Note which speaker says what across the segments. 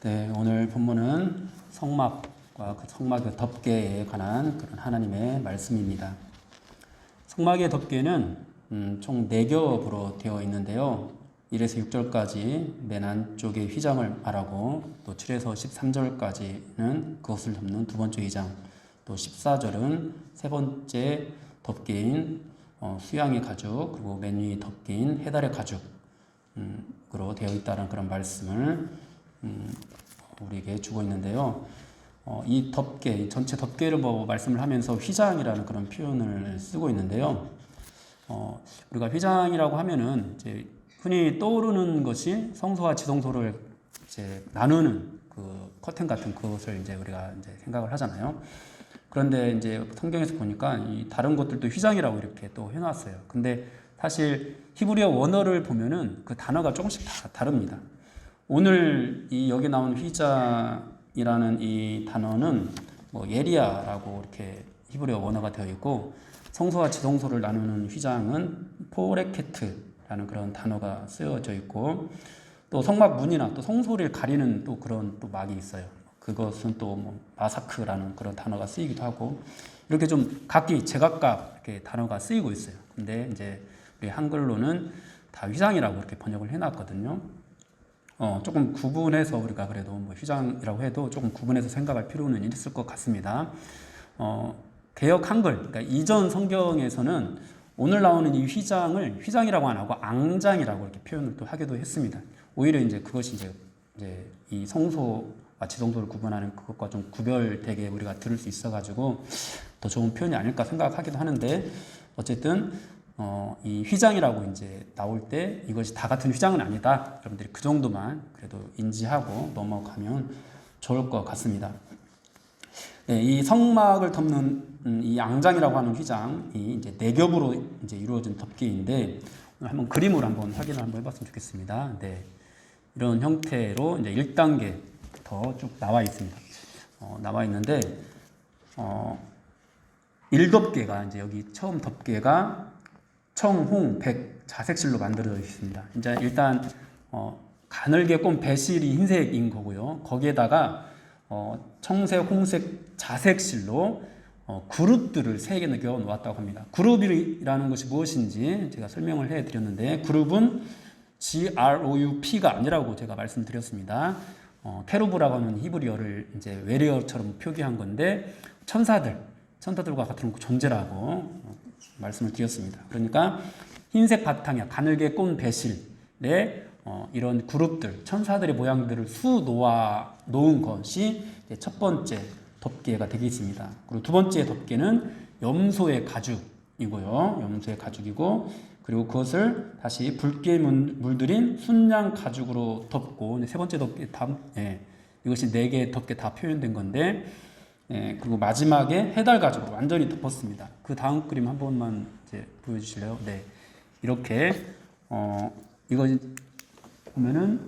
Speaker 1: 네, 오늘 본문은 성막과 그 성막의 덮개에 관한 그런 하나님의 말씀입니다. 성막의 덮개는 총 4겹으로 되어 있는데요. 1에서 6절까지 맨 안쪽에 휘장을 말하고, 또 7에서 13절까지는 그것을 덮는 두 번째 휘장, 또 14절은 세 번째 덮개인 수양의 가죽, 그리고 맨 위 덮개인 해달의 가죽으로 되어 있다는 그런 말씀을 우리에게 주고 있는데요. 이 덮개, 이 전체 덮개를 말씀을 하면서 휘장이라는 그런 표현을 쓰고 있는데요. 우리가 휘장이라고 하면은 이제 흔히 떠오르는 것이 성소와 지성소를 이제 나누는 그 커튼 같은 그것을 이제 우리가 이제 생각을 하잖아요. 그런데 이제 성경에서 보니까 이 다른 것들도 휘장이라고 이렇게 또 해놨어요. 근데 사실 히브리어 원어를 보면은 그 단어가 조금씩 다 다릅니다. 오늘 여기 나온 휘장이라는 이 단어는 예리아라고 이렇게 히브리어 원어가 되어 있고, 성소와 지성소를 나누는 휘장은 포레케트라는 그런 단어가 쓰여져 있고, 또 성막 문이나 또 성소를 가리는 또 그런 또 막이 있어요. 그것은 또 마사크라는 그런 단어가 쓰이기도 하고, 이렇게 좀 각기 제각각 이렇게 단어가 쓰이고 있어요. 근데 이제 우리 한글로는 다 휘장이라고 이렇게 번역을 해놨거든요. 조금 구분해서 우리가 그래도 휘장이라고 해도 조금 구분해서 생각할 필요는 있을 것 같습니다. 개역 한글, 그러니까 이전 성경에서는 오늘 나오는 이 휘장을 휘장이라고 안 하고 앙장이라고 이렇게 표현을 또 하기도 했습니다. 오히려 이제 그것이 이제 이 성소와 지성소를 구분하는 그것과 좀 구별되게 우리가 들을 수 있어가지고 더 좋은 표현이 아닐까 생각하기도 하는데, 어쨌든 이 휘장이라고 이제 나올 때 이것이 다 같은 휘장은 아니다. 여러분들이 그 정도만 그래도 인지하고 넘어가면 좋을 것 같습니다. 네, 이 성막을 덮는 이 앙장이라고 하는 휘장이 이제 4겹으로 이제 이루어진 덮개인데, 한번 그림으로 한번 확인을 한번 해봤으면 좋겠습니다. 네, 이런 형태로 이제 1단계 더 쭉 나와 있습니다. 나와 있는데, 1덮개가 이제 여기 처음 덮개가 청, 홍, 백 자색실로 만들어져 있습니다. 이제 일단 가늘게 꼰 배실이 흰색인 거고요. 거기에다가 청색, 홍색 자색실로 그룹들을 3개 넣어 놓았다고 합니다. 그룹이라는 것이 무엇인지 제가 설명을 해드렸는데, 그룹은 GROUP가 아니라고 제가 말씀드렸습니다. 케루브라고 하는 히브리어를 이제 외래어처럼 표기한 건데, 천사들과 같은 존재라고 말씀을 드렸습니다. 그러니까 흰색 바탕에 가늘게 꼰 배실에 이런 그룹들, 천사들의 모양들을 수놓아 놓은 것이 첫 번째 덮개가 되겠습니다. 그리고 두 번째 덮개는 염소의 가죽이고요. 염소의 가죽이고, 그리고 그것을 다시 붉게 물들인 순양 가죽으로 덮고, 세 번째 덮개 이것이 4개의 덮개 다 표현된 건데, 그리고 마지막에 해달 가죽으로 완전히 덮었습니다. 그 다음 그림 한 번만 이제 보여주실래요? 네, 이렇게 이거 보면은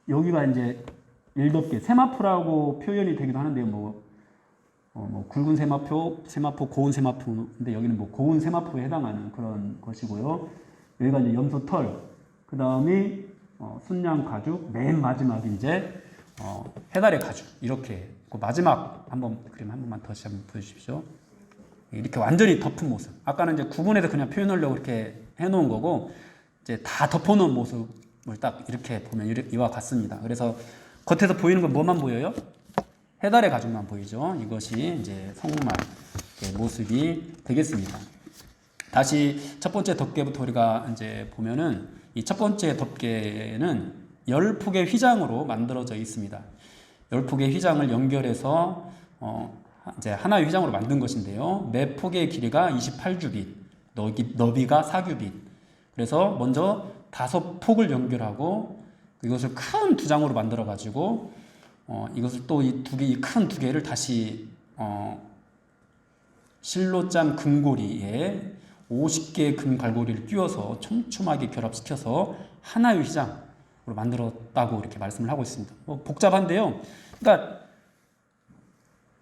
Speaker 1: 여기가 이제 1덮개 세마포라고 표현이 되기도 하는데요. 굵은 세마포, 고운 세마포인데 여기는 고운 세마포에 해당하는 그런 것이고요. 여기가 이제 염소 털, 그 다음이 순양 가죽, 맨 마지막이 이제 해달의 가죽. 이렇게 그 마지막 그림 한 번만 다시 한번 보여주십시오. 이렇게 완전히 덮은 모습. 아까는 이제 구분해서 그냥 표현하려고 이렇게 해놓은 거고, 이제 다 덮어놓은 모습을 딱 이렇게 보면 이와 같습니다. 그래서 겉에서 보이는 건 뭐만 보여요? 해달의 가죽만 보이죠. 이것이 이제 성막의 모습이 되겠습니다. 다시 첫 번째 덮개부터 우리가 이제 보면은, 이 첫 번째 덮개는 10폭의 휘장으로 만들어져 있습니다. 10폭의 휘장을 연결해서 이제 하나의 휘장으로 만든 것인데요. 매 폭의 길이가 28규빗, 너비가 4규빗. 그래서 먼저 5폭을 연결하고 이것을 큰 2장으로 만들어 가지고 이것을 또 이 큰 두 개를 다시 실로짠 금고리에 50개의 금갈고리를 끼워서 촘촘하게 결합시켜서 하나의 휘장으로 만들었다고 이렇게 말씀을 하고 있습니다. 복잡한데요. 그러니까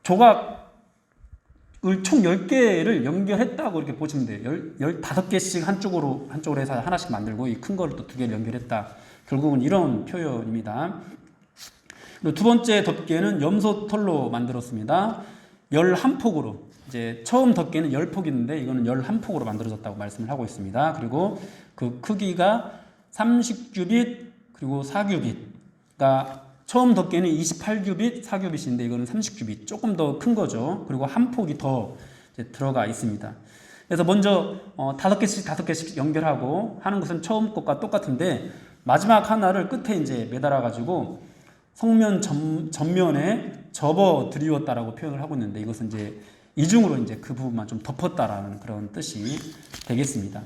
Speaker 1: 조각을 총 10개를 연결했다고 이렇게 보시면 돼요. 15개씩 한쪽으로 해서 하나씩 만들고, 이 큰 거를 또 2개를 연결했다. 결국은 이런 표현입니다. 그리고 두 번째 덮개는 염소 털로 만들었습니다. 11폭으로, 이제 처음 덮개는 10폭인데 이거는 11폭으로 만들어졌다고 말씀을 하고 있습니다. 그리고 그 크기가 30규빗 그리고 4규빗. 그러니까 처음 덮개는 28규빗, 4규빗인데 이거는 30규빗. 조금 더 큰 거죠. 그리고 한 폭이 더 이제 들어가 있습니다. 그래서 먼저 5개씩 연결하고 하는 것은 처음 것과 똑같은데 마지막 하나를 끝에 이제 매달아 가지고 성면 전면에 접어 드리웠다라고 표현을 하고 있는데 이것은 이제 이중으로 이제 그 부분만 좀 덮었다라는 그런 뜻이 되겠습니다.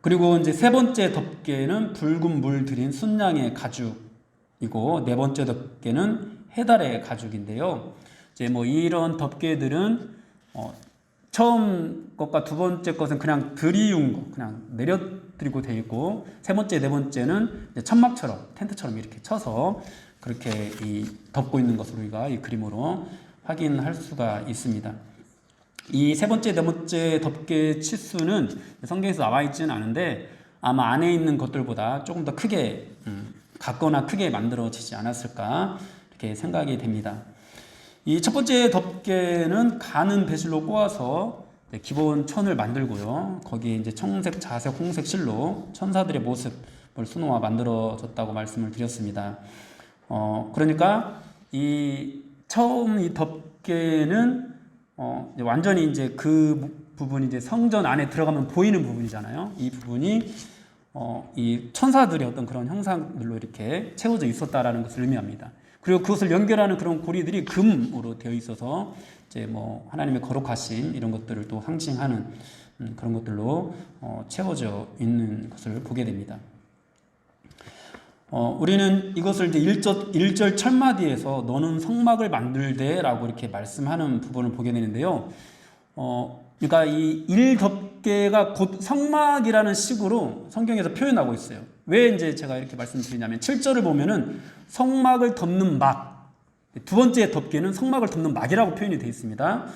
Speaker 1: 그리고 이제 세 번째 덮개는 붉은 물 들인 순양의 가죽이고 네 번째 덮개는 해달의 가죽인데요. 이제 뭐 이런 덮개들은 처음 것과 두 번째 것은 그냥 들이운 거, 그냥 내려드리고 돼 있고 세 번째, 네 번째는 천막처럼 텐트처럼 이렇게 쳐서 그렇게 덮고 있는 것을 우리가 이 그림으로 확인할 수가 있습니다. 이 세 번째, 네 번째 덮개 치수는 성경에서 나와 있지는 않은데 아마 안에 있는 것들보다 조금 더 크게 같거나 크게 만들어지지 않았을까 이렇게 생각이 됩니다. 이 첫 번째 덮개는 가는 배실로 꼬아서 기본 천을 만들고요. 거기에 이제 청색, 자색, 홍색 실로 천사들의 모습을 수놓아 만들어졌다고 말씀을 드렸습니다. 그러니까 이 처음 이 덮개는 완전히 이제 그 부분이 이제 성전 안에 들어가면 보이는 부분이잖아요. 이 부분이 이 천사들의 어떤 그런 형상들로 이렇게 채워져 있었다라는 것을 의미합니다. 그리고 그것을 연결하는 그런 고리들이 금으로 되어 있어서 이제 뭐 하나님의 거룩하심 이런 것들을 또 상징하는 그런 것들로 채워져 있는 것을 보게 됩니다. 우리는 이것을 이제 1절 첫마디에서 너는 성막을 만들되 라고 이렇게 말씀하는 부분을 보게 되는데요. 그러니까 이 1덮개가 곧 성막이라는 식으로 성경에서 표현하고 있어요. 왜 이제 제가 이렇게 말씀드리냐면 7절을 보면은 성막을 덮는 막, 두 번째 덮개는 성막을 덮는 막이라고 표현이 되어 있습니다.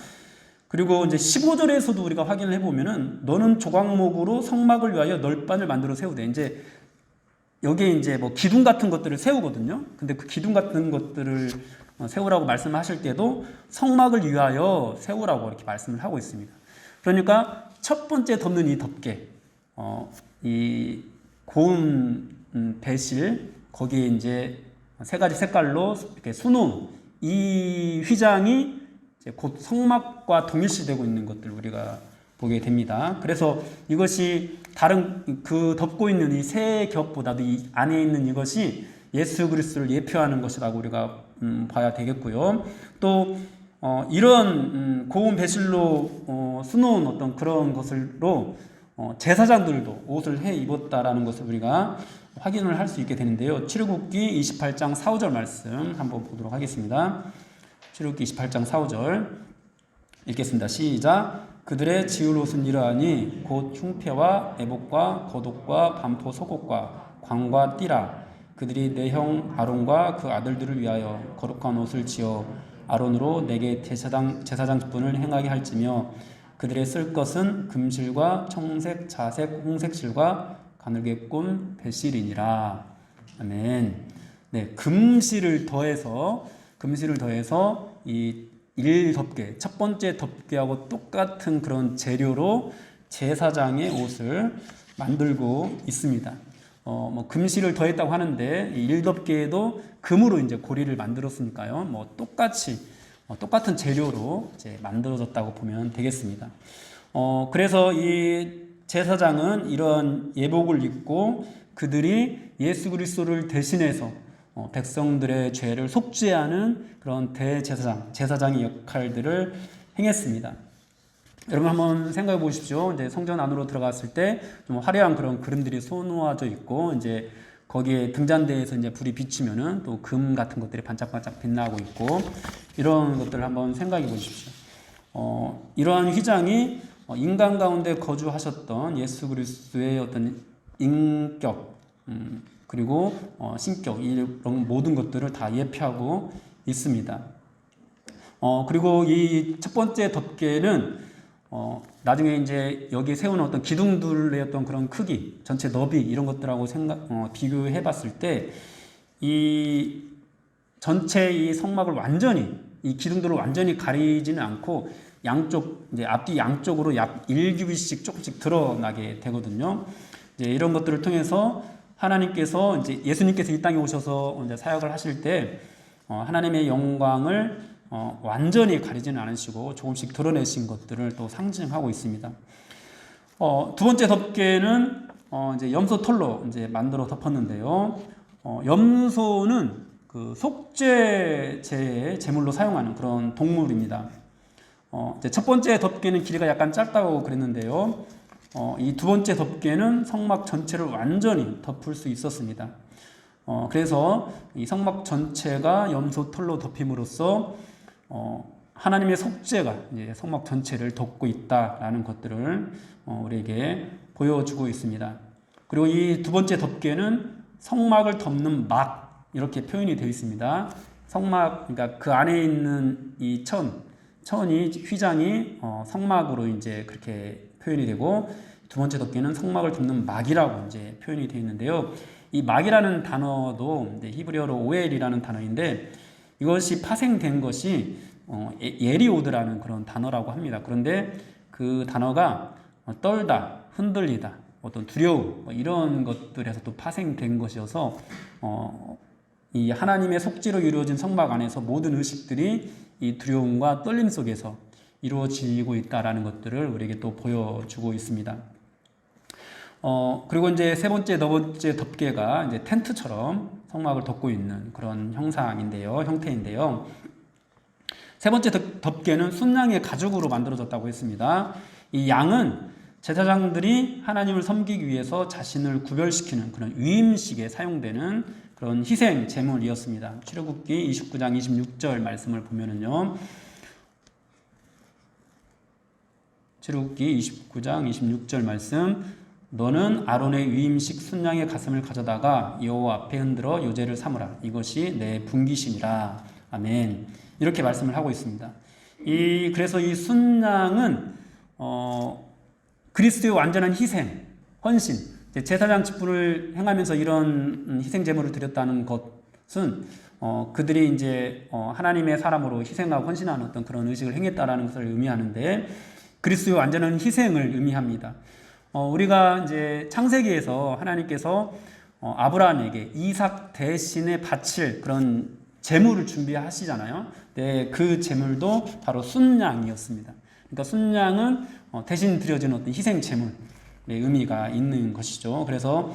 Speaker 1: 그리고 이제 15절에서도 우리가 확인을 해보면은 너는 조각목으로 성막을 위하여 널판을 만들어 세우되 이제 여기에 이제 뭐 기둥 같은 것들을 세우거든요. 근데 그 기둥 같은 것들을 세우라고 말씀하실 때도 성막을 위하여 세우라고 이렇게 말씀을 하고 있습니다. 그러니까 첫 번째 덮는 이 덮개, 이 고운 배실, 거기에 이제 세 가지 색깔로 이렇게 수놓은 이 휘장이 이제 곧 성막과 동일시되고 있는 것들 우리가 보게 됩니다. 그래서 이것이 다른 그 덮고 있는 이 세 겹보다도 이 안에 있는 이것이 예수 그리스도를 예표하는 것이라고 우리가 봐야 되겠고요. 또 이런 고운 배실로 수놓은 어떤 그런 것으로 제사장들도 옷을 해 입었다라는 것을 우리가 확인을 할 수 있게 되는데요. 출애굽기 28장 4, 5절 말씀 한번 보도록 하겠습니다. 출애굽기 28장 4, 5절 읽겠습니다. 시작. 그들의 지을 옷은 이러하니 곧 흉패와 애복과 겉옷과 반포 속옷과 광과 띠라. 그들이 내 형 아론과 그 아들들을 위하여 거룩한 옷을 지어 아론으로 내게 제사장 직분을 행하게 할지며 그들의 쓸 것은 금실과 청색, 자색, 홍색 실과 가늘게 꼰 배실이니라. 아멘. 네, 금실을 더해서 이 1덮개, 첫 번째 덮개하고 똑같은 그런 재료로 제사장의 옷을 만들고 있습니다. 뭐 금실을 더했다고 하는데 이 1덮개에도 금으로 이제 고리를 만들었으니까요. 뭐 똑같은 재료로 이제 만들어졌다고 보면 되겠습니다. 그래서 이 제사장은 이런 예복을 입고 그들이 예수 그리스도를 대신해서 백성들의 죄를 속죄하는 그런 제사장의 역할들을 행했습니다. 여러분 한번 생각해 보십시오. 이제 성전 안으로 들어갔을 때 좀 화려한 그런 그림들이 소놓아져 있고 이제 거기에 등잔대에서 이제 불이 비치면은 또 금 같은 것들이 반짝반짝 빛나고 있고 이런 것들을 한번 생각해 보십시오. 이러한 휘장이 인간 가운데 거주하셨던 예수 그리스도의 어떤 인격 그리고 신격 이런 모든 것들을 다 예표하고 있습니다. 그리고 이 첫 번째 덮개는 나중에 이제 여기 세우는 어떤 기둥들의 어떤 그런 크기, 전체 너비 이런 것들하고 비교해 봤을 때 이 전체 이 성막을 완전히 이 기둥들을 완전히 가리지는 않고 양쪽 이제 앞뒤 양쪽으로 약 1규빗씩 조금씩 드러나게 되거든요. 이제 이런 것들을 통해서 하나님께서 이제 예수님께서 이 땅에 오셔서 이제 사역을 하실 때 하나님의 영광을 완전히 가리지는 않으시고 조금씩 드러내신 것들을 또 상징하고 있습니다. 두 번째 덮개는 이제 염소 털로 이제 만들어 덮었는데요. 염소는 그 속죄제의 제물로 사용하는 그런 동물입니다. 이제 첫 번째 덮개는 길이가 약간 짧다고 그랬는데요. 이 두 번째 덮개는 성막 전체를 완전히 덮을 수 있었습니다. 그래서 이 성막 전체가 염소 털로 덮임으로써 하나님의 속죄가 이제 성막 전체를 덮고 있다라는 것들을 우리에게 보여주고 있습니다. 그리고 이 두 번째 덮개는 성막을 덮는 막 이렇게 표현이 되어 있습니다. 성막, 그러니까 그 안에 있는 이 천이 휘장이 성막으로 이제 그렇게 표현이 되고 두 번째 덮개는 성막을 덮는 막이라고 이제 표현이 되어 있는데요. 이 막이라는 단어도 이제 히브리어로 오엘이라는 단어인데 이것이 파생된 것이 예리오드라는 그런 단어라고 합니다. 그런데 그 단어가 떨다, 흔들리다, 어떤 두려움 이런 것들에서 또 파생된 것이어서 이 하나님의 속죄로 이루어진 성막 안에서 모든 의식들이 이 두려움과 떨림 속에서 이루어지고 있다라는 것들을 우리에게 또 보여주고 있습니다. 그리고 이제 세 번째 덮개가 이제 텐트처럼 성막을 덮고 있는 그런 형태인데요. 세 번째 덮개는 순양의 가죽으로 만들어졌다고 했습니다. 이 양은 제사장들이 하나님을 섬기기 위해서 자신을 구별시키는 그런 위임식에 사용되는 그런 희생 제물이었습니다. 출애굽기 29장 26절 말씀을 보면은요. 출애굽기 29장 26절 말씀, 너는 아론의 위임식 순양의 가슴을 가져다가 여호와 앞에 흔들어 요제를 삼으라. 이것이 내 분깃이니라. 아멘. 이렇게 말씀을 하고 있습니다. 그래서 이 순양은 그리스도의 완전한 희생, 헌신, 제사장 직분을 행하면서 이런 희생 제물을 드렸다는 것은 그들이 이제 하나님의 사람으로 희생하고 헌신하는 어떤 그런 의식을 행했다라는 것을 의미하는데 그리스도의 완전한 희생을 의미합니다. 우리가 이제 창세기에서 하나님께서 아브라함에게 이삭 대신에 바칠 그런 제물을 준비하시잖아요. 네, 그 제물도 바로 순양이었습니다. 그러니까 순양은 대신 드려지는 어떤 희생 제물의 의미가 있는 것이죠. 그래서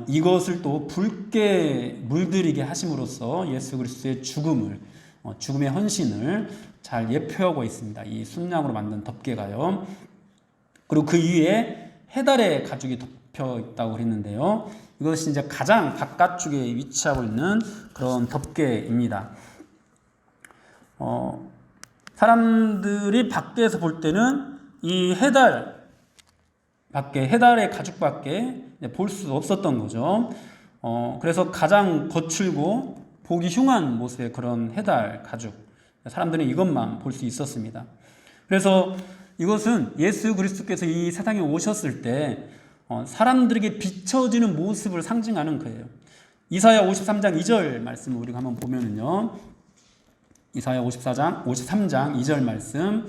Speaker 1: 이것을 또 붉게 물들이게 하심으로써 예수 그리스도의 죽음의 헌신을 잘 예표하고 있습니다. 이 순양으로 만든 덮개가요. 그리고 그 위에 해달의 가죽이 덮여 있다고 했는데요. 이것이 이제 가장 바깥쪽에 위치하고 있는 그런 덮개입니다. 사람들이 밖에서 볼 때는 이 해달의 가죽밖에 볼 수 없었던 거죠. 그래서 가장 거칠고 보기 흉한 모습의 그런 해달 가죽, 사람들은 이것만 볼 수 있었습니다. 그래서 이것은 예수 그리스도께서 이 세상에 오셨을 때 사람들에게 비춰지는 모습을 상징하는 거예요. 이사야 53장 2절 말씀을 우리가 한번 보면은요. 이사야 53장 2절 말씀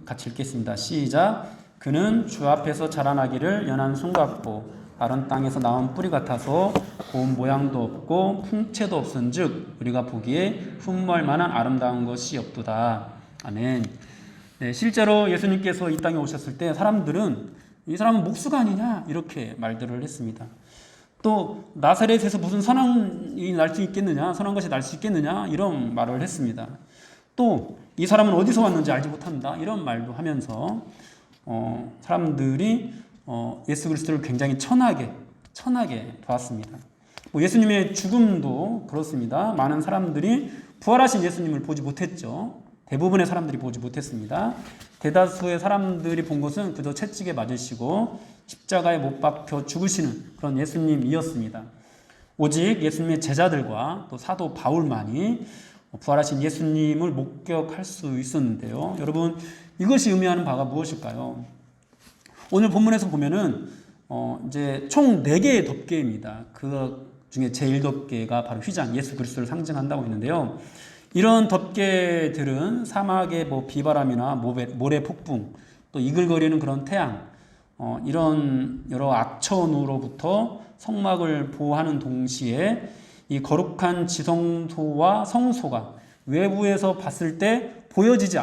Speaker 1: 같이 읽겠습니다. 시작. 그는 주 앞에서 자라나기를 연한 순 같고 마른 땅에서 나온 뿌리 같아서 고운 모양도 없고 풍채도 없은즉 우리가 보기에 흠모할 만한 아름다운 것이 없도다. 아멘. 네, 실제로 예수님께서 이 땅에 오셨을 때 사람들은 이 사람은 목수가 아니냐 이렇게 말들을 했습니다. 또 나사렛에서 무슨 선한 것이 날 수 있겠느냐 이런 말을 했습니다. 또 이 사람은 어디서 왔는지 알지 못한다 이런 말도 하면서 사람들이 예수 그리스도를 굉장히 천하게 보았습니다. 예수님의 죽음도 그렇습니다. 많은 사람들이 부활하신 예수님을 보지 못했죠. 대부분의 사람들이 보지 못했습니다. 대다수의 사람들이 본 것은 그저 채찍에 맞으시고 십자가에 못 박혀 죽으시는 그런 예수님이었습니다. 오직 예수님의 제자들과 또 사도 바울만이 부활하신 예수님을 목격할 수 있었는데요. 여러분, 이것이 의미하는 바가 무엇일까요? 오늘 본문에서 보면은 이제 총 4개의 덮개입니다. 중에 제1덮개가 바로 휘장, 예수 그리스도를 상징한다고 했는데요. 이런 덮개들은 사막의 뭐 비바람이나 모래 폭풍, 또 이글거리는 그런 태양, 이런 여러 악천후로부터 성막을 보호하는 동시에 이 거룩한 지성소와 성소가 외부에서 봤을 때 보여지지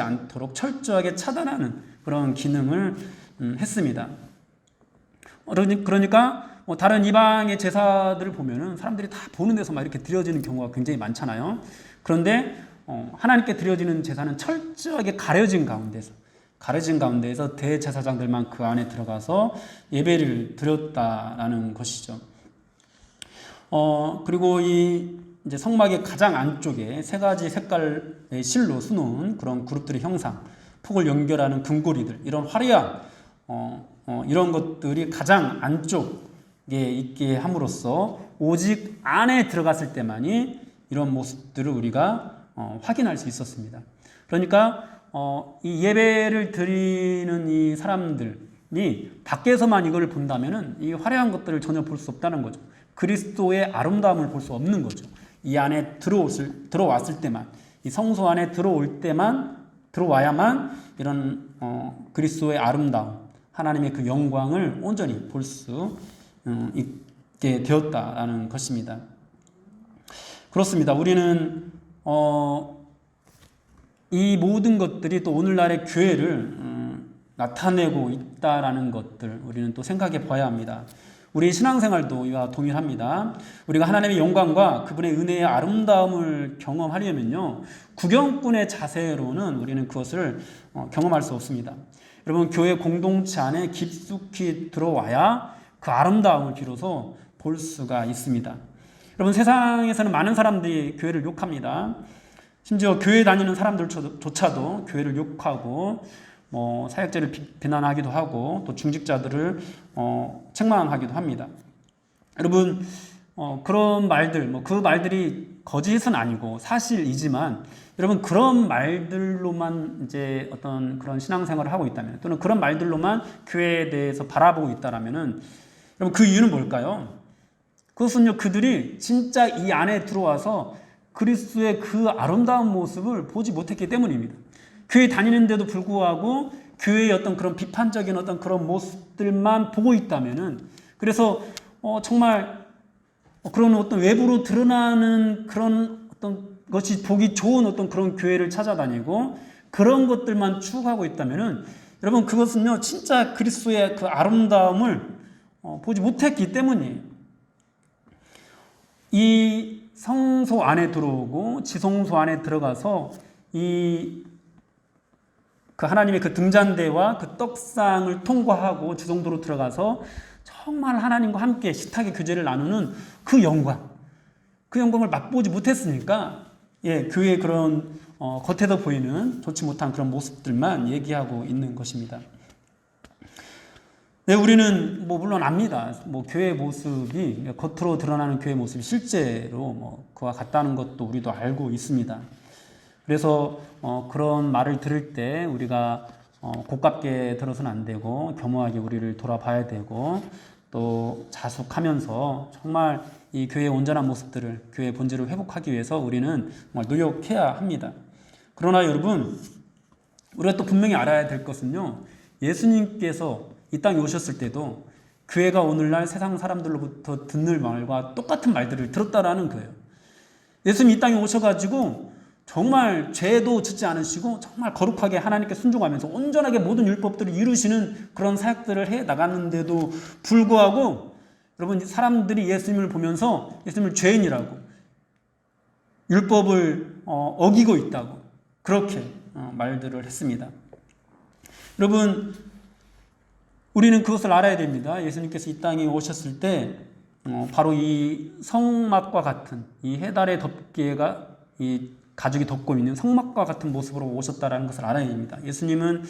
Speaker 1: 않도록 철저하게 차단하는 그런 기능을 했습니다. 그러니까 다른 이방의 제사들을 보면은 사람들이 다 보는 데서 막 이렇게 드려지는 경우가 굉장히 많잖아요. 그런데 하나님께 드려지는 제사는 철저하게 가려진 가운데에서 대제사장들만 그 안에 들어가서 예배를 드렸다라는 것이죠. 그리고 이제 성막의 가장 안쪽에 세 가지 색깔의 실로 수놓은 그런 그룹들의 형상, 폭을 연결하는 금고리들, 이런 화려한 이런 것들이 가장 안쪽에 있게 함으로써 오직 안에 들어갔을 때만이 이런 모습들을 우리가 확인할 수 있었습니다. 그러니까 이 예배를 드리는 이 사람들이 밖에서만 이걸 본다면은 이 화려한 것들을 전혀 볼 수 없다는 거죠. 그리스도의 아름다움을 볼 수 없는 거죠. 이 안에 들어왔을 때만, 이 성소 안에 들어와야만 이런 그리스도의 아름다움, 하나님의 그 영광을 온전히 볼 수 있게 되었다라는 것입니다. 그렇습니다. 우리는 이 모든 것들이 또 오늘날의 교회를 나타내고 있다라는 것들 우리는 또 생각해 봐야 합니다. 우리 신앙생활도 이와 동일합니다. 우리가 하나님의 영광과 그분의 은혜의 아름다움을 경험하려면요, 구경꾼의 자세로는 우리는 그것을 경험할 수 없습니다. 여러분, 교회 공동체 안에 깊숙이 들어와야 그 아름다움을 비로소 볼 수가 있습니다. 여러분, 세상에서는 많은 사람들이 교회를 욕합니다. 심지어 교회 다니는 사람들조차도 교회를 욕하고 사역자를 비난하기도 하고 또 중직자들을 책망하기도 합니다. 여러분, 그런 말들, 그 말들이 거짓은 아니고 사실이지만, 여러분, 그런 말들로만 이제 어떤 그런 신앙생활을 하고 있다면, 또는 그런 말들로만 교회에 대해서 바라보고 있다라면은, 여러분, 그 이유는 뭘까요? 그것은요, 그들이 진짜 이 안에 들어와서 그리스도의 그 아름다운 모습을 보지 못했기 때문입니다. 교회 다니는데도 불구하고 교회의 어떤 그런 비판적인 어떤 그런 모습들만 보고 있다면은, 그래서 정말 그런 어떤 외부로 드러나는 그런 어떤 것이 보기 좋은 어떤 그런 교회를 찾아다니고 그런 것들만 추구하고 있다면은, 여러분, 그것은요 진짜 그리스도의 그 아름다움을 보지 못했기 때문이에요. 이 성소 안에 들어오고 지성소 안에 들어가서 그 하나님의 그 등잔대와 그 떡상을 통과하고 지성소로 들어가서 정말 하나님과 함께 식탁의 교제를 나누는 그 영광을 맛보지 못했으니까, 교회의 그런 겉에서 보이는 좋지 못한 그런 모습들만 얘기하고 있는 것입니다. 네, 우리는 물론 압니다. 교회의 모습이, 겉으로 드러나는 교회의 모습이 실제로 그와 같다는 것도 우리도 알고 있습니다. 그래서 그런 말을 들을 때 우리가 고깝게 들어서는 안 되고 겸허하게 우리를 돌아봐야 되고, 또 자숙하면서 정말 이 교회의 온전한 모습들을, 교회의 본질을 회복하기 위해서 우리는 정말 노력해야 합니다. 그러나 여러분, 우리가 또 분명히 알아야 될 것은요, 예수님께서 이 땅에 오셨을 때도 교회가 오늘날 세상 사람들로부터 듣는 말과 똑같은 말들을 들었다라는 거예요. 예수님이 이 땅에 오셔가지고 정말 죄도 짓지 않으시고 정말 거룩하게 하나님께 순종하면서 온전하게 모든 율법들을 이루시는 그런 사역들을 해 나갔는데도 불구하고, 여러분, 사람들이 예수님을 보면서 예수님을 죄인이라고, 율법을 어기고 있다고 그렇게 말들을 했습니다. 여러분, 우리는 그것을 알아야 됩니다. 예수님께서 이 땅에 오셨을 때 바로 이 성막과 같은 이 해달의 덮개가 이 가죽이 덮고 있는 성막과 같은 모습으로 오셨다라는 것을 알아야 됩니다. 예수님은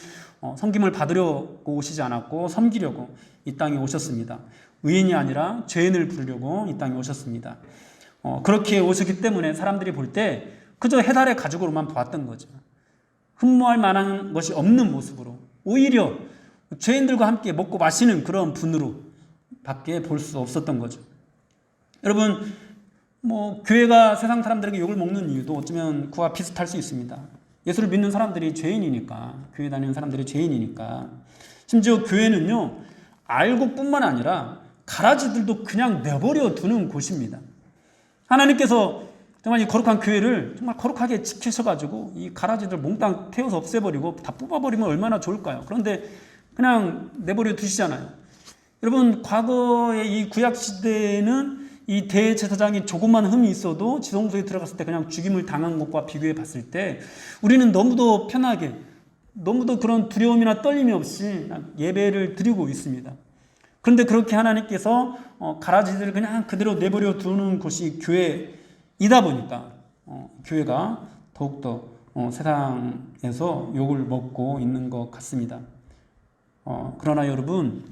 Speaker 1: 섬김을 받으려고 오시지 않았고 섬기려고 이 땅에 오셨습니다. 의인이 아니라 죄인을 부르려고 이 땅에 오셨습니다. 그렇게 오셨기 때문에 사람들이 볼 때 그저 해달의 가죽으로만 보았던 거죠. 흠모할 만한 것이 없는 모습으로, 오히려 죄인들과 함께 먹고 마시는 그런 분으로 밖에 볼 수 없었던 거죠. 여러분, 교회가 세상 사람들에게 욕을 먹는 이유도 어쩌면 그와 비슷할 수 있습니다. 예수를 믿는 사람들이 죄인이니까, 교회 다니는 사람들이 죄인이니까. 심지어 교회는요, 알고 뿐만 아니라 가라지들도 그냥 내버려 두는 곳입니다. 하나님께서 정말 이 거룩한 교회를 정말 거룩하게 지키셔가지고 이 가라지들 몽땅 태워서 없애버리고 다 뽑아버리면 얼마나 좋을까요? 그런데 그냥 내버려 두시잖아요. 여러분, 과거의 이 구약시대에는 이 대제사장이 조금만 흠이 있어도 지성소에 들어갔을 때 그냥 죽임을 당한 것과 비교해 봤을 때 우리는 너무도 편하게, 너무도 그런 두려움이나 떨림이 없이 예배를 드리고 있습니다. 그런데 그렇게 하나님께서 가라지들을 그냥 그대로 내버려 두는 곳이 교회이다 보니까 교회가 더욱더 세상에서 욕을 먹고 있는 것 같습니다. 그러나 여러분,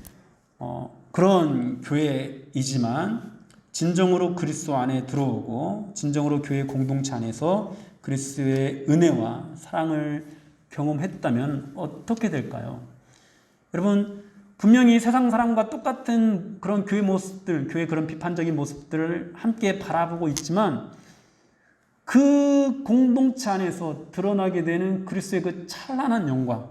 Speaker 1: 그런 교회이지만 진정으로 그리스도 안에 들어오고 진정으로 교회 공동체 안에서 그리스도의 은혜와 사랑을 경험했다면 어떻게 될까요? 여러분, 분명히 세상 사람과 똑같은 그런 교회 모습들, 교회 그런 비판적인 모습들을 함께 바라보고 있지만 그 공동체 안에서 드러나게 되는 그리스도의 그 찬란한 영광,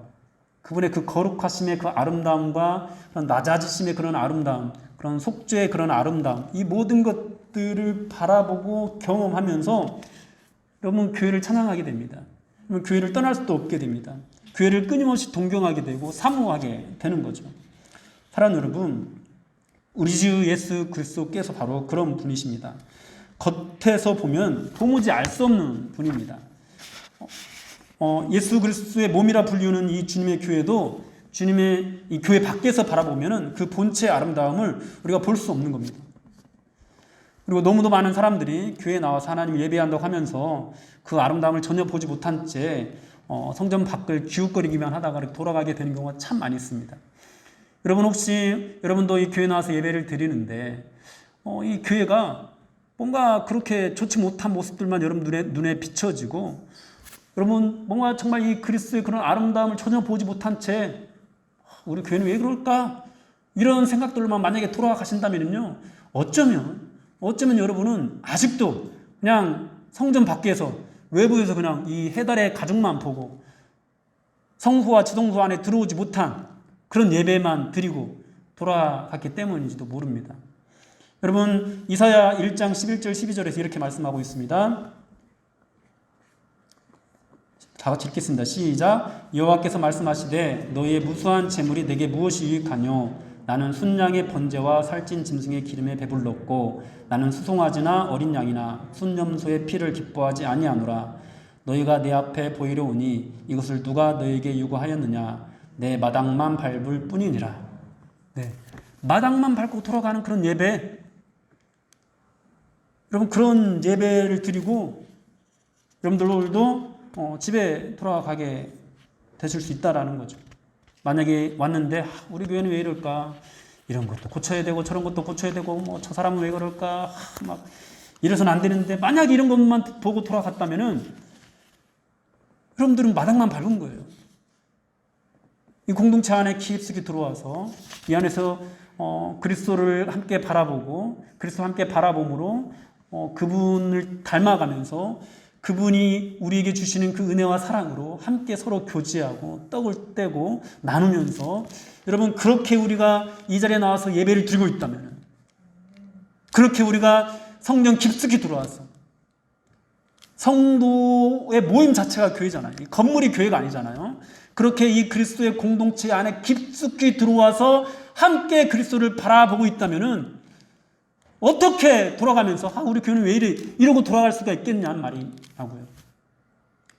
Speaker 1: 그분의 그 거룩하심의 그 아름다움과 그런 낮아지심의 그런 아름다움, 그런 속죄의 그런 아름다움, 이 모든 것들을 바라보고 경험하면서 여러분 교회를 찬양하게 됩니다. 교회를 떠날 수도 없게 됩니다. 교회를 끊임없이 동경하게 되고 사모하게 되는 거죠. 사랑하는 여러분, 우리 주 예수 그리스도께서 바로 그런 분이십니다. 겉에서 보면 도무지 알 수 없는 분입니다. 예수 그리스도의 몸이라 불리우는 이 주님의 교회도 주님의 이 교회 밖에서 바라보면은 그 본체의 아름다움을 우리가 볼 수 없는 겁니다. 그리고 너무도 많은 사람들이 교회에 나와서 하나님 예배한다고 하면서 그 아름다움을 전혀 보지 못한 채 성전 밖을 기웃거리기만 하다가 돌아가게 되는 경우가 참 많이 있습니다. 여러분, 혹시 여러분도 이 교회 나와서 예배를 드리는데 이 교회가 뭔가 그렇게 좋지 못한 모습들만 여러분 눈에 비춰지고 여러분 뭔가 정말 이 그리스도의 그런 아름다움을 전혀 보지 못한 채 우리 교회는 왜 그럴까? 이런 생각들로만 만약에 돌아가신다면요, 어쩌면 여러분은 아직도 그냥 성전 밖에서 외부에서 그냥 이 해달의 가죽만 보고 성소와 지성소 안에 들어오지 못한 그런 예배만 드리고 돌아갔기 때문인지도 모릅니다. 여러분, 이사야 1장 11절 12절에서 이렇게 말씀하고 있습니다. 다 같이 읽겠습니다. 시작. 여호와께서 말씀하시되 너희의 무수한 재물이 내게 무엇이 유익하뇨? 나는 순양의 번제와 살찐 짐승의 기름에 배불렀고 나는 수송아지나 어린 양이나 순염소의 피를 기뻐하지 아니하노라. 너희가 내 앞에 보이려 오니 이것을 누가 너희에게 요구하였느냐? 내 마당만 밟을 뿐이니라. 네, 마당만 밟고 돌아가는 그런 예배, 여러분 그런 예배를 드리고 여러분들도 집에 돌아가게 되실 수 있다라는 거죠. 만약에 왔는데 우리 교회는 왜 이럴까? 이런 것도 고쳐야 되고 저런 것도 고쳐야 되고 저 사람은 왜 그럴까? 막 이래서는 안 되는데 만약에 이런 것만 보고 돌아갔다면은 여러분들은 마당만 밟은 거예요. 이 공동체 안에 깊숙이 들어와서 이 안에서 그리스도를 함께 바라보고 그리스도 함께 바라봄으로 그분을 닮아가면서 그분이 우리에게 주시는 그 은혜와 사랑으로 함께 서로 교제하고 떡을 떼고 나누면서 여러분 그렇게 우리가 이 자리에 나와서 예배를 드리고 있다면, 그렇게 우리가 성령 깊숙이 들어와서 성도의 모임 자체가 교회잖아요. 건물이 교회가 아니잖아요. 그렇게 이 그리스도의 공동체 안에 깊숙이 들어와서 함께 그리스도를 바라보고 있다면은 어떻게 돌아가면서 우리 교회는 왜 이러고 돌아갈 수가 있겠냐는 말이라고요.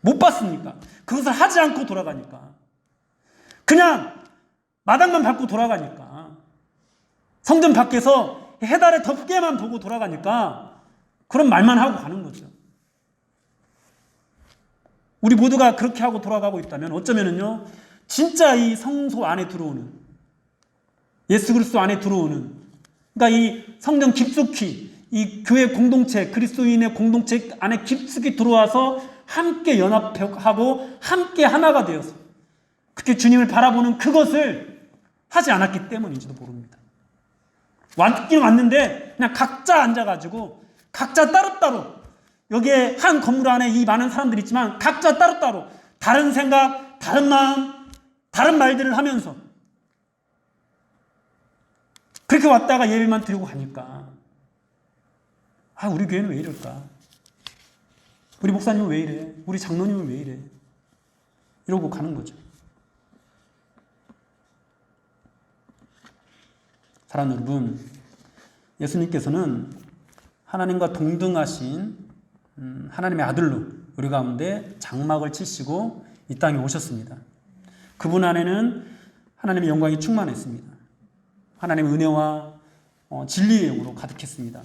Speaker 1: 못 봤습니까? 그것을 하지 않고 돌아가니까, 그냥 마당만 밟고 돌아가니까, 성전 밖에서 해달의 덮개만 보고 돌아가니까 그런 말만 하고 가는 거죠. 우리 모두가 그렇게 하고 돌아가고 있다면 어쩌면은요, 진짜 이 성소 안에 들어오는, 예수 그리스도 안에 들어오는, 그러니까 이 성령 깊숙이 이 교회 공동체, 그리스도인의 공동체 안에 깊숙이 들어와서 함께 연합하고 함께 하나가 되어서 그렇게 주님을 바라보는 그것을 하지 않았기 때문인지도 모릅니다. 왔긴 왔는데 그냥 각자 앉아가지고 각자 따로따로 여기에 한 건물 안에 이 많은 사람들이 있지만 각자 따로따로 다른 생각, 다른 마음, 다른 말들을 하면서 그렇게 왔다가 예배만 드리고 가니까 우리 교회는 왜 이럴까? 우리 목사님은 왜 이래? 우리 장로님은 왜 이래? 이러고 가는 거죠. 사랑하는 여러분, 예수님께서는 하나님과 동등하신 하나님의 아들로 우리 가운데 장막을 치시고 이 땅에 오셨습니다. 그분 안에는 하나님의 영광이 충만했습니다. 하나님의 은혜와 진리의 영으로 가득했습니다.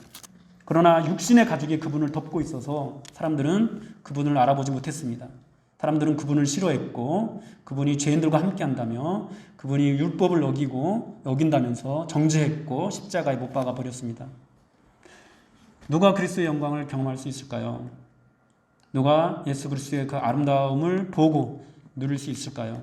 Speaker 1: 그러나 육신의 가죽이 그분을 덮고 있어서 사람들은 그분을 알아보지 못했습니다. 사람들은 그분을 싫어했고 그분이 죄인들과 함께한다며 그분이 율법을 어긴다면서 정죄했고 십자가에 못 박아 버렸습니다. 누가 그리스도의 영광을 경험할 수 있을까요? 누가 예수 그리스도의 그 아름다움을 보고 누릴 수 있을까요?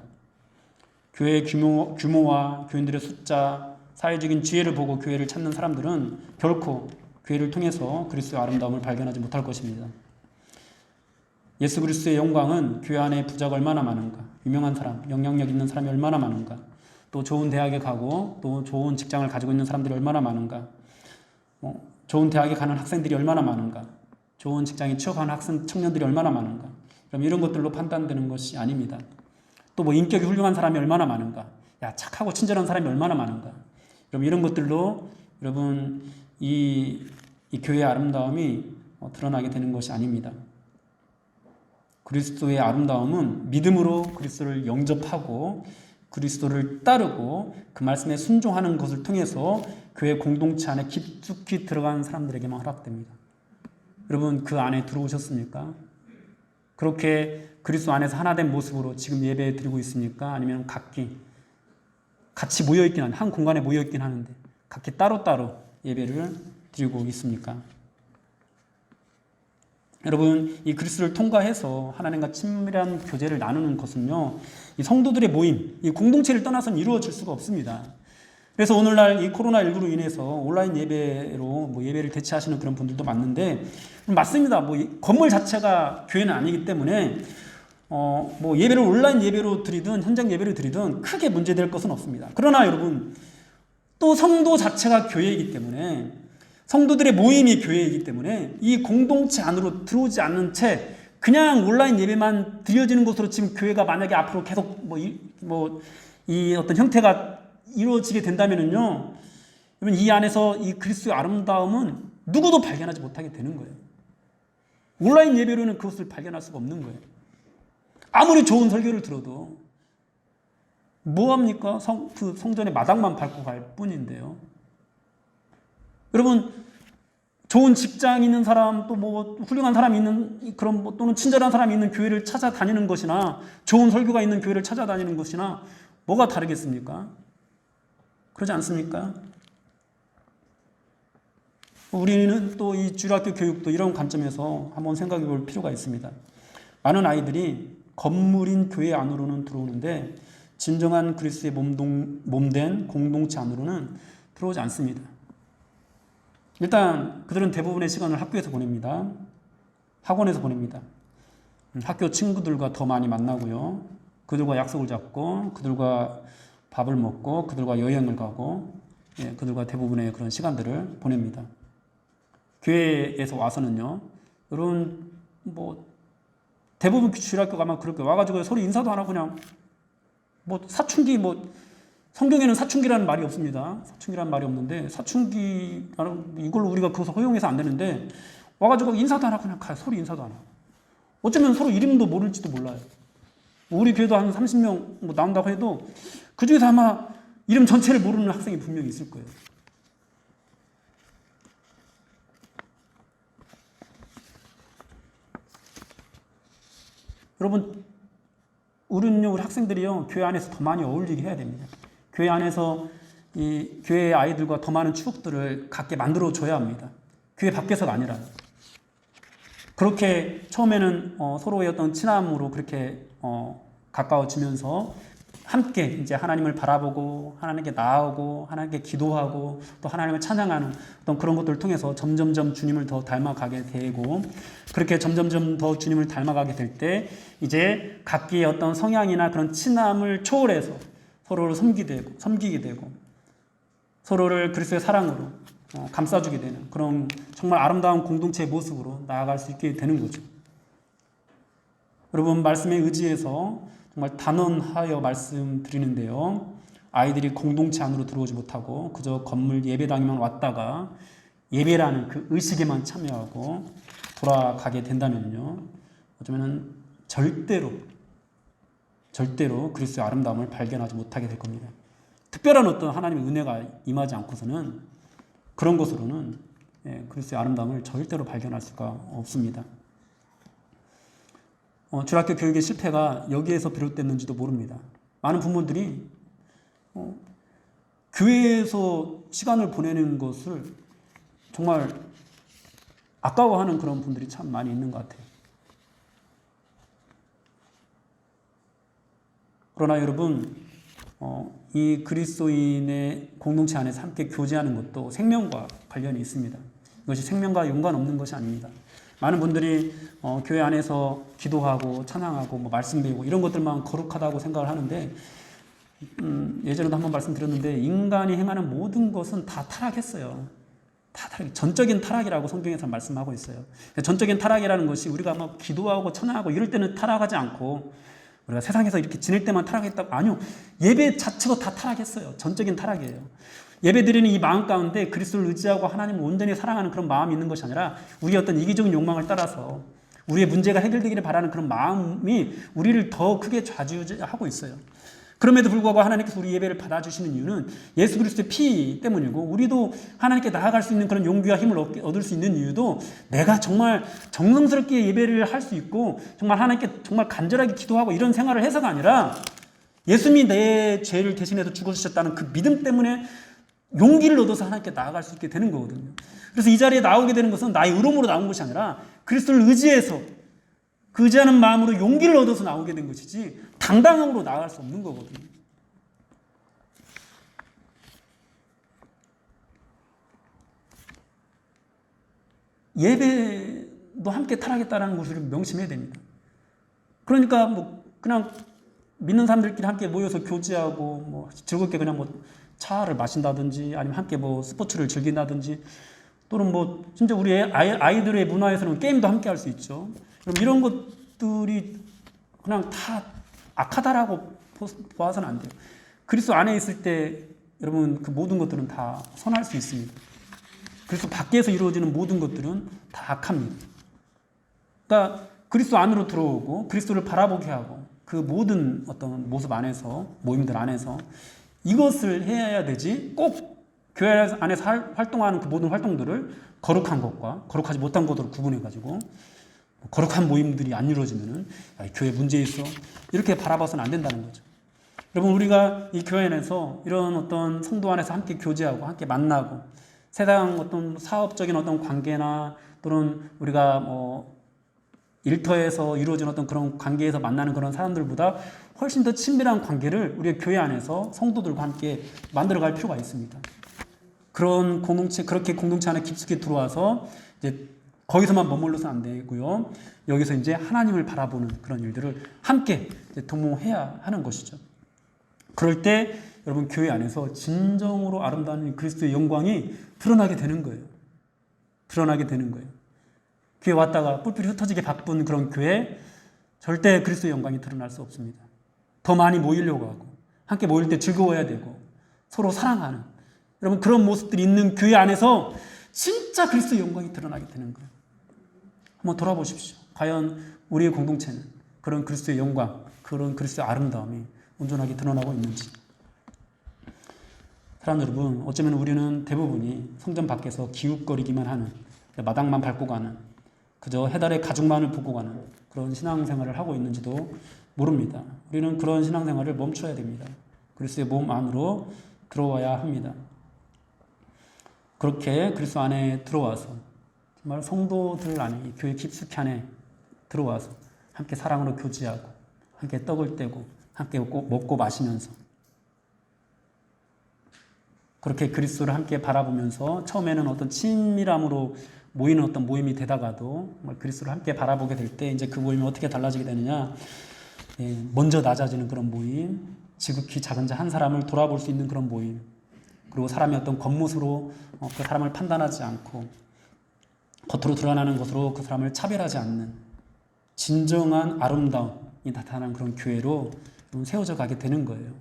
Speaker 1: 교회의 규모와 교인들의 숫자, 사회적인 지혜를 보고 교회를 찾는 사람들은 결코 교회를 통해서 그리스도의 아름다움을 발견하지 못할 것입니다. 예수 그리스도의 영광은 교회 안에 부자가 얼마나 많은가, 유명한 사람, 영향력 있는 사람이 얼마나 많은가, 또 좋은 대학에 가고 또 좋은 직장을 가지고 있는 사람들이 얼마나 많은가, 좋은 대학에 가는 학생들이 얼마나 많은가, 좋은 직장에 취업하는 청년들이 얼마나 많은가, 그럼 이런 것들로 판단되는 것이 아닙니다. 또 인격이 훌륭한 사람이 얼마나 많은가, 착하고 친절한 사람이 얼마나 많은가, 그럼 이런 것들로 여러분 이 교회의 아름다움이 드러나게 되는 것이 아닙니다. 그리스도의 아름다움은 믿음으로 그리스도를 영접하고 그리스도를 따르고 그 말씀에 순종하는 것을 통해서 교회 공동체 안에 깊숙이 들어간 사람들에게만 허락됩니다. 여러분 그 안에 들어오셨습니까? 그렇게 그리스도 안에서 하나된 모습으로 지금 예배 드리고 있습니까? 아니면 각기 같이 모여있긴 한 공간에 모여있긴 하는데 각기 따로따로 예배를 드리고 있습니까? 여러분 이 그리스도를 통과해서 하나님과 친밀한 교제를 나누는 것은요, 이 성도들의 모임, 이 공동체를 떠나서는 이루어질 수가 없습니다. 그래서 오늘날 이 코로나19로 인해서 온라인 예배로 예배를 대체하시는 그런 분들도 많는데 맞습니다. 건물 자체가 교회는 아니기 때문에 예배를 온라인 예배로 드리든 현장 예배를 드리든 크게 문제될 것은 없습니다. 그러나 여러분 또 성도 자체가 교회이기 때문에 성도들의 모임이 교회이기 때문에 이 공동체 안으로 들어오지 않는 채 그냥 온라인 예배만 드려지는 것으로 지금 교회가 만약에 앞으로 계속 이 어떤 형태가 이루어지게 된다면은요, 여러분 이 안에서 이 그리스도의 아름다움은 누구도 발견하지 못하게 되는 거예요. 온라인 예배로는 그것을 발견할 수가 없는 거예요. 아무리 좋은 설교를 들어도 뭐합니까? 성전의 마당만 밟고 갈 뿐인데요. 여러분 좋은 직장 있는 사람 또 훌륭한 사람이 있는 그런 또는 친절한 사람이 있는 교회를 찾아다니는 것이나 좋은 설교가 있는 교회를 찾아다니는 것이나 뭐가 다르겠습니까? 그러지 않습니까? 우리는 또 이 주일학교 교육도 이런 관점에서 한번 생각해 볼 필요가 있습니다. 많은 아이들이 건물인 교회 안으로는 들어오는데 진정한 그리스도의 몸된 공동체 안으로는 들어오지 않습니다. 일단 그들은 대부분의 시간을 학교에서 보냅니다. 학원에서 보냅니다. 학교 친구들과 더 많이 만나고요. 그들과 약속을 잡고 그들과 밥을 먹고 그들과 여행을 가고 그들과 대부분의 그런 시간들을 보냅니다. 교회에서 와서는요, 여러분 대부분 주일학교 가면 그렇게 와가지고 서로 인사도 안 하고 그냥 사춘기 성경에는 사춘기라는 말이 없습니다. 사춘기라는 말이 없는데 사춘기라는 이걸로 우리가 그것을 허용해서 안 되는데 와가지고 인사도 안 하고 그냥 가요. 서로 인사도 안 하고. 어쩌면 서로 이름도 모를지도 몰라요. 우리 교회도 한 30명 나온다고 해도 그 중에서 아마 이름 전체를 모르는 학생이 분명히 있을 거예요. 여러분, 우리 학생들이요, 교회 안에서 더 많이 어울리게 해야 됩니다. 교회 안에서 이 교회의 아이들과 더 많은 추억들을 갖게 만들어 줘야 합니다. 교회 밖에서가 아니라. 그렇게 처음에는 서로의 어떤 친함으로 그렇게 가까워지면서 함께 이제 하나님을 바라보고 하나님께 나아오고 하나님께 기도하고 또 하나님을 찬양하는 어떤 그런 것들을 통해서 점점점 주님을 더 닮아가게 되고, 그렇게 점점점 더 주님을 닮아가게 될 때 이제 각기의 어떤 성향이나 그런 친함을 초월해서 서로를 섬기게 되고 서로를 그리스도의 사랑으로 감싸주게 되는 그런 정말 아름다운 공동체의 모습으로 나아갈 수 있게 되는 거죠. 여러분, 말씀에 의지해서 정말 단언하여 말씀드리는데요. 아이들이 공동체 안으로 들어오지 못하고 그저 건물 예배당에만 왔다가 예배라는 그 의식에만 참여하고 돌아가게 된다면요, 어쩌면 절대로 그리스도의 아름다움을 발견하지 못하게 될 겁니다. 특별한 어떤 하나님의 은혜가 임하지 않고서는 그런 것으로는 그리스도의 아름다움을 절대로 발견할 수가 없습니다. 주일학교 교육의 실패가 여기에서 비롯됐는지도 모릅니다. 많은 부모들이 교회에서 시간을 보내는 것을 정말 아까워하는 그런 분들이 참 많이 있는 것 같아요. 그러나 여러분, 이 그리스도인의 공동체 안에서 함께 교제하는 것도 생명과 관련이 있습니다. 이것이 생명과 연관없는 것이 아닙니다. 많은 분들이 교회 안에서 기도하고 찬양하고 말씀 배우고 이런 것들만 거룩하다고 생각을 하는데, 예전에도 한번 말씀드렸는데 인간이 행하는 모든 것은 다 타락했어요. 다 타락, 전적인 타락이라고 성경에서 말씀하고 있어요. 전적인 타락이라는 것이 우리가 막 기도하고 찬양하고 이럴 때는 타락하지 않고 우리가 세상에서 이렇게 지낼 때만 타락했다고, 아니요. 예배 자체도 다 타락했어요. 전적인 타락이에요. 예배 드리는 이 마음 가운데 그리스도를 의지하고 하나님을 온전히 사랑하는 그런 마음이 있는 것이 아니라 우리의 어떤 이기적인 욕망을 따라서 우리의 문제가 해결되기를 바라는 그런 마음이 우리를 더 크게 좌지우지하고 있어요. 그럼에도 불구하고 하나님께서 우리 예배를 받아주시는 이유는 예수 그리스도의 피 때문이고, 우리도 하나님께 나아갈 수 있는 그런 용기와 힘을 얻을 수 있는 이유도 내가 정말 정성스럽게 예배를 할 수 있고 정말 하나님께 정말 간절하게 기도하고 이런 생활을 해서가 아니라 예수님이 내 죄를 대신해서 죽어주셨다는 그 믿음 때문에 용기를 얻어서 하나님께 나아갈 수 있게 되는 거거든요. 그래서 이 자리에 나오게 되는 것은 나의 의로움으로 나온 것이 아니라 그리스도를 의지해서 그 의지하는 마음으로 용기를 얻어서 나오게 된 것이지 당당함으로 나아갈 수 없는 거거든요. 예배도 함께 타락했다는 것을 명심해야 됩니다. 그러니까 그냥 믿는 사람들끼리 함께 모여서 교제하고 즐겁게 그냥 차를 마신다든지 아니면 함께 스포츠를 즐긴다든지, 또는 진짜 우리 아이들의 문화에서는 게임도 함께 할 수 있죠. 그럼 이런 것들이 그냥 다 악하다라고 봐서는 안 돼요. 그리스도 안에 있을 때 여러분 그 모든 것들은 다 선할 수 있습니다. 그리스도 밖에서 이루어지는 모든 것들은 다 악합니다. 그러니까 그리스도 안으로 들어오고 그리스도를 바라보게 하고 그 모든 어떤 모습 안에서, 모임들 안에서 이것을 해야 되지, 꼭 교회 안에서 활동하는 그 모든 활동들을 거룩한 것과 거룩하지 못한 것으로 구분해가지고 거룩한 모임들이 안 이루어지면은 교회 문제 있어 이렇게 바라봐서는 안 된다는 거죠. 여러분, 우리가 이 교회 안에서 이런 어떤 성도 안에서 함께 교제하고 함께 만나고 세상 어떤 사업적인 어떤 관계나 또는 우리가 일터에서 이루어진 어떤 그런 관계에서 만나는 그런 사람들보다 훨씬 더 친밀한 관계를 우리의 교회 안에서 성도들과 함께 만들어갈 필요가 있습니다. 그런 공동체, 그렇게 공동체 안에 깊숙이 들어와서 이제 거기서만 머물러서 안 되고요. 여기서 이제 하나님을 바라보는 그런 일들을 함께 동무해야 하는 것이죠. 그럴 때 여러분 교회 안에서 진정으로 아름다운 그리스도의 영광이 드러나게 되는 거예요. 드러나게 되는 거예요. 교회 왔다가 뿔뿔이 흩어지게 바쁜 그런 교회, 절대 그리스도의 영광이 드러날 수 없습니다. 더 많이 모이려고 하고 함께 모일 때 즐거워야 되고 서로 사랑하는, 여러분 그런 모습들이 있는 교회 안에서 진짜 그리스도의 영광이 드러나게 되는 거예요. 한번 돌아보십시오. 과연 우리의 공동체는 그런 그리스도의 영광, 그런 그리스도의 아름다움이 온전하게 드러나고 있는지. 사랑 여러분, 어쩌면 우리는 대부분이 성전 밖에서 기웃거리기만 하는, 마당만 밟고 가는, 그저 해달의 가죽만을 보고 가는 그런 신앙생활을 하고 있는지도 모릅니다. 우리는 그런 신앙생활을 멈춰야 됩니다. 그리스도의 몸 안으로 들어와야 합니다. 그렇게 그리스도 안에 들어와서 정말 성도들 안에, 교회 깊숙이 안에 들어와서 함께 사랑으로 교제하고 함께 떡을 떼고 함께 먹고 마시면서 그렇게 그리스도를 함께 바라보면서 처음에는 어떤 친밀함으로 모이는 어떤 모임이 되다가도 그리스도를 함께 바라보게 될 때 이제 그 모임이 어떻게 달라지게 되느냐, 먼저 낮아지는 그런 모임, 지극히 작은 자 한 사람을 돌아볼 수 있는 그런 모임, 그리고 사람의 어떤 겉모습으로 그 사람을 판단하지 않고 겉으로 드러나는 것으로 그 사람을 차별하지 않는 진정한 아름다움이 나타나는 그런 교회로 세워져 가게 되는 거예요.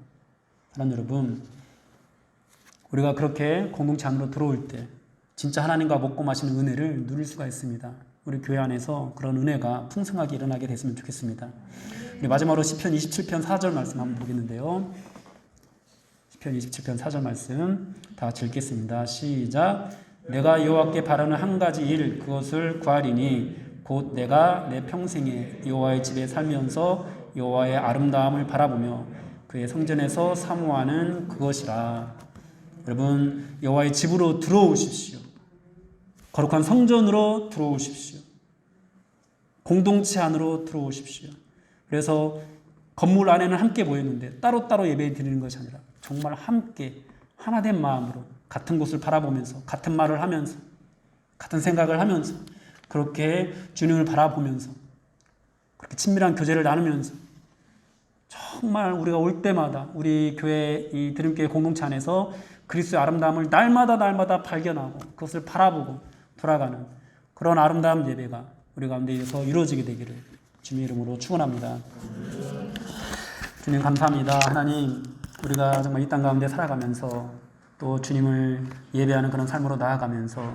Speaker 1: 사랑 여러분, 우리가 그렇게 공동체 안으로 들어올 때 진짜 하나님과 먹고 마시는 은혜를 누릴 수가 있습니다. 우리 교회 안에서 그런 은혜가 풍성하게 일어나게 됐으면 좋겠습니다. 우리 마지막으로 시편 27편 4절 말씀 한번 보겠는데요. 시편 27편 4절 말씀 다 같이 읽겠습니다. 시작. 내가 여호와께 바라는 한 가지 일 그것을 구하리니 곧 내가 내 평생에 여호와의 집에 살면서 여호와의 아름다움을 바라보며 그의 성전에서 사모하는 그것이라. 여러분, 여호와의 집으로 들어오십시오. 거룩한 성전으로 들어오십시오. 공동체 안으로 들어오십시오. 그래서 건물 안에는 함께 모였는데 따로따로 예배 드리는 것이 아니라 정말 함께 하나된 마음으로 같은 곳을 바라보면서 같은 말을 하면서 같은 생각을 하면서 그렇게 주님을 바라보면서 그렇게 친밀한 교제를 나누면서 정말 우리가 올 때마다 우리 교회 이 드림교회 공동체 안에서 그리스도의 아름다움을 날마다 발견하고 그것을 바라보고 돌아가는 그런 아름다운 예배가 우리 가운데에서 이루어지게 되기를 주님의 이름으로 축원합니다. 주님 감사합니다. 하나님, 우리가 정말 이 땅 가운데 살아가면서 또 주님을 예배하는 그런 삶으로 나아가면서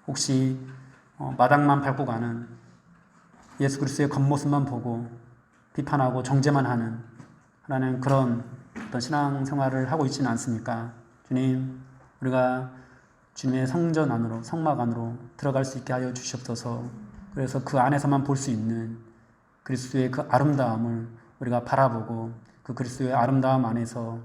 Speaker 1: 혹시 마당만 밟고 가는 예수 그리스도의 겉모습만 보고 비판하고 정죄만 하는 하나님 그런 어떤 신앙생활을 하고 있지는 않습니까? 주님, 우리가 주님의 성전 안으로 성막 안으로 들어갈 수 있게 하여 주시옵소서. 그래서 그 안에서만 볼 수 있는 그리스도의 그 아름다움을 우리가 바라보고 그 그리스도의 아름다움 안에서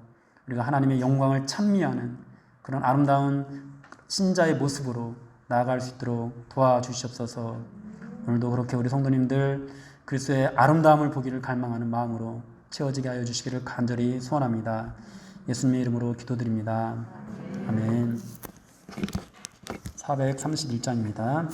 Speaker 1: 우리가 하나님의 영광을 찬미하는 그런 아름다운 신자의 모습으로 나아갈 수 있도록 도와주시옵소서. 오늘도 그렇게 우리 성도님들 그리스도의 아름다움을 보기를 갈망하는 마음으로 채워지게 하여 주시기를 간절히 소원합니다. 예수님의 이름으로 기도드립니다. 아멘. 431장입니다.